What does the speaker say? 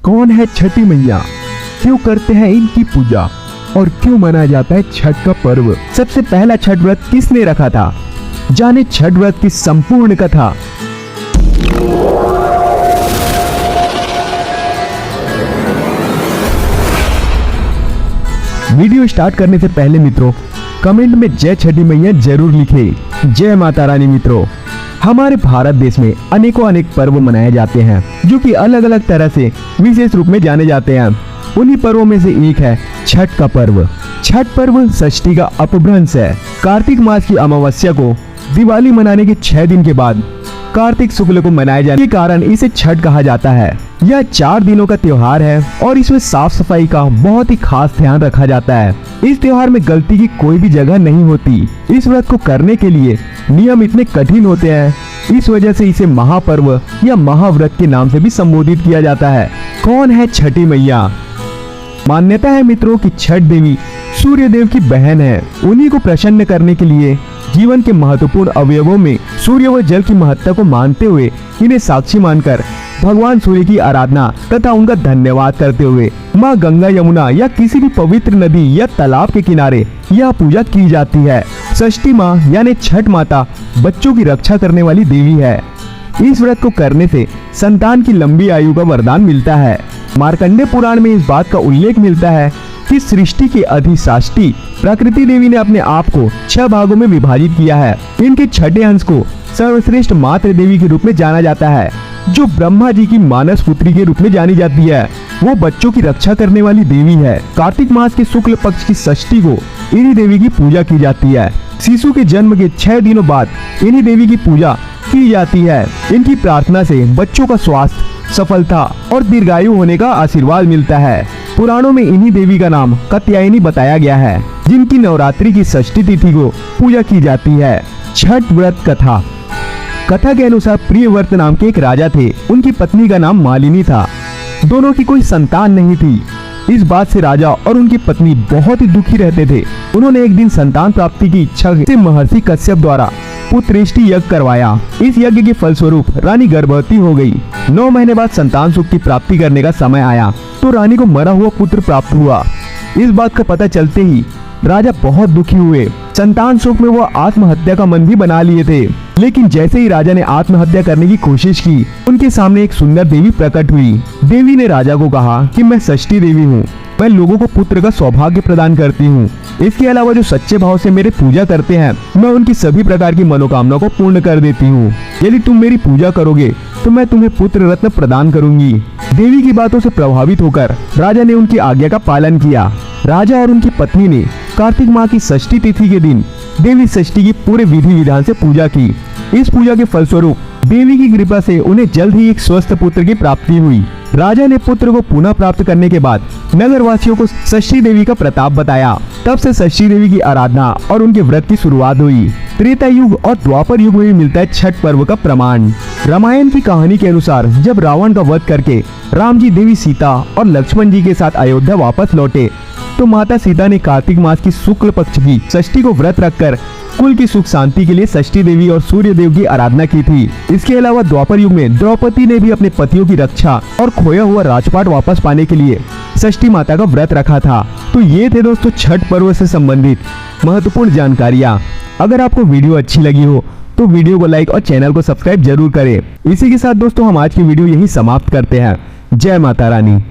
कौन है छठी मैया, क्यों करते हैं इनकी पूजा और क्यों मनाया जाता है छठ का पर्व। सबसे पहला छठ व्रत किसने रखा था, जाने छठ व्रत की संपूर्ण कथा। वीडियो स्टार्ट करने से पहले मित्रों कमेंट में जय छठी मैया जरूर लिखें। जय माता रानी। मित्रों हमारे भारत देश में अनेक पर्व मनाए जाते हैं जो कि अलग अलग तरह से विशेष रूप में जाने जाते हैं। उन्हीं पर्वों में से एक है छठ का पर्व। छठ पर्व षष्ठी का अपभ्रंश है। कार्तिक मास की अमावस्या को दिवाली मनाने के 6 दिन के बाद कार्तिक शुक्ल को मनाए जाने के कारण इसे छठ कहा जाता है। यह 4 दिनों का त्योहार है और इसमें साफ सफाई का बहुत ही खास ध्यान रखा जाता है। इस त्योहार में गलती की कोई भी जगह नहीं होती। इस व्रत को करने के लिए नियम इतने कठिन होते हैं, इस वजह से इसे महापर्व या महाव्रत के नाम से भी संबोधित किया जाता है। कौन है छठी मैया। मान्यता है मित्रों कि छठ देवी सूर्य देव की बहन है। उन्हीं को प्रसन्न करने के लिए जीवन के महत्वपूर्ण अवयवों में सूर्य व जल की महत्ता को मानते हुए इन्हें साक्षी मानकर भगवान सूर्य की आराधना तथा उनका धन्यवाद करते हुए माँ गंगा यमुना या किसी भी पवित्र नदी या तालाब के किनारे यह पूजा की जाती है। षष्ठी माँ यानी छठ माता बच्चों की रक्षा करने वाली देवी है। इस व्रत को करने से संतान की लंबी आयु का वरदान मिलता है। मार्कंडेय पुराण में इस बात का उल्लेख मिलता है कि सृष्टि के अधिष्ठात्री प्रकृति देवी ने अपने आप को 6 भागों में विभाजित किया है। इनके छठे अंश को सर्वश्रेष्ठ मातृ देवी के रूप में जाना जाता है, जो ब्रह्मा जी की मानस पुत्री के रूप में जानी जाती है। वो बच्चों की रक्षा करने वाली देवी है। कार्तिक मास के शुक्ल पक्ष की षष्ठी को इन्हीं देवी की पूजा की जाती है। शिशु के जन्म के 6 दिनों बाद इन्हीं देवी की पूजा की जाती है। इनकी प्रार्थना से बच्चों का स्वास्थ्य, सफलता और दीर्घायु होने का आशीर्वाद मिलता है। पुराणों में इन्हीं देवी का नाम कात्यायनी बताया गया है, जिनकी नवरात्रि की षष्ठी तिथि को पूजा की जाती है। छठ व्रत कथा। कथा के अनुसार प्रियव्रत नाम के एक राजा थे। उनकी पत्नी का नाम मालिनी था। दोनों की कोई संतान नहीं थी। इस बात से राजा और उनकी पत्नी बहुत ही दुखी रहते थे। उन्होंने एक दिन संतान प्राप्ति की इच्छा से महर्षि कश्यप द्वारा पुत्रेष्टि यज्ञ करवाया। इस यज्ञ के फलस्वरूप रानी गर्भवती हो गई। 9 महीने बाद संतान सुख की प्राप्ति करने का समय आया तो रानी को मरा हुआ पुत्र प्राप्त हुआ। इस बात का पता चलते ही राजा बहुत दुखी हुए। संतान सुख में वो आत्महत्या का मन भी बना लिए थे। लेकिन जैसे ही राजा ने आत्महत्या करने की कोशिश की, उनके सामने एक सुंदर देवी प्रकट हुई। देवी ने राजा को कहा कि मैं षष्ठी देवी हूँ, मैं लोगों को पुत्र का सौभाग्य प्रदान करती हूँ। इसके अलावा जो सच्चे भाव से मेरे पूजा करते हैं, मैं उनकी सभी प्रकार की मनोकामना को पूर्ण कर देती हूँ। यदि तुम मेरी पूजा करोगे तो मैं तुम्हें पुत्र रत्न प्रदान करूंगी। देवी की बातों से प्रभावित होकर राजा ने उनकी आज्ञा का पालन किया। राजा और उनकी पत्नी ने कार्तिक माह की षष्ठी तिथि के दिन देवी षष्ठी की पूरे विधि विधान से पूजा की। इस पूजा के फलस्वरूप देवी की कृपा से उन्हें जल्द ही एक स्वस्थ पुत्र की प्राप्ति हुई। राजा ने पुत्र को पुनः प्राप्त करने के बाद नगरवासियों को षष्ठी देवी का प्रताप बताया। तब से षष्ठी देवी की आराधना और उनके व्रत की शुरुआत हुई। त्रेता युग और द्वापर युग में भी मिलता है छठ पर्व का प्रमाण। रामायण की कहानी के अनुसार जब रावण का वध करके राम जी, देवी सीता और लक्ष्मण जी के साथ अयोध्या वापस लौटे तो माता सीता ने कार्तिक मास की शुक्ल पक्ष की षष्ठी को व्रत रखकर कुल की सुख शांति के लिए षष्ठी देवी और सूर्य देव की आराधना की थी। इसके अलावा द्वापर युग में द्रौपदी ने भी अपने पतियों की रक्षा और खोया हुआ राजपाट वापस पाने के लिए षष्ठी माता का व्रत रखा था। तो ये थे दोस्तों छठ पर्व से संबंधित महत्वपूर्ण जानकारियाँ। अगर आपको वीडियो अच्छी लगी हो तो वीडियो को लाइक और चैनल को सब्सक्राइब जरूर करें। इसी के साथ दोस्तों हम आज की वीडियो यही समाप्त करते हैं। जय माता रानी।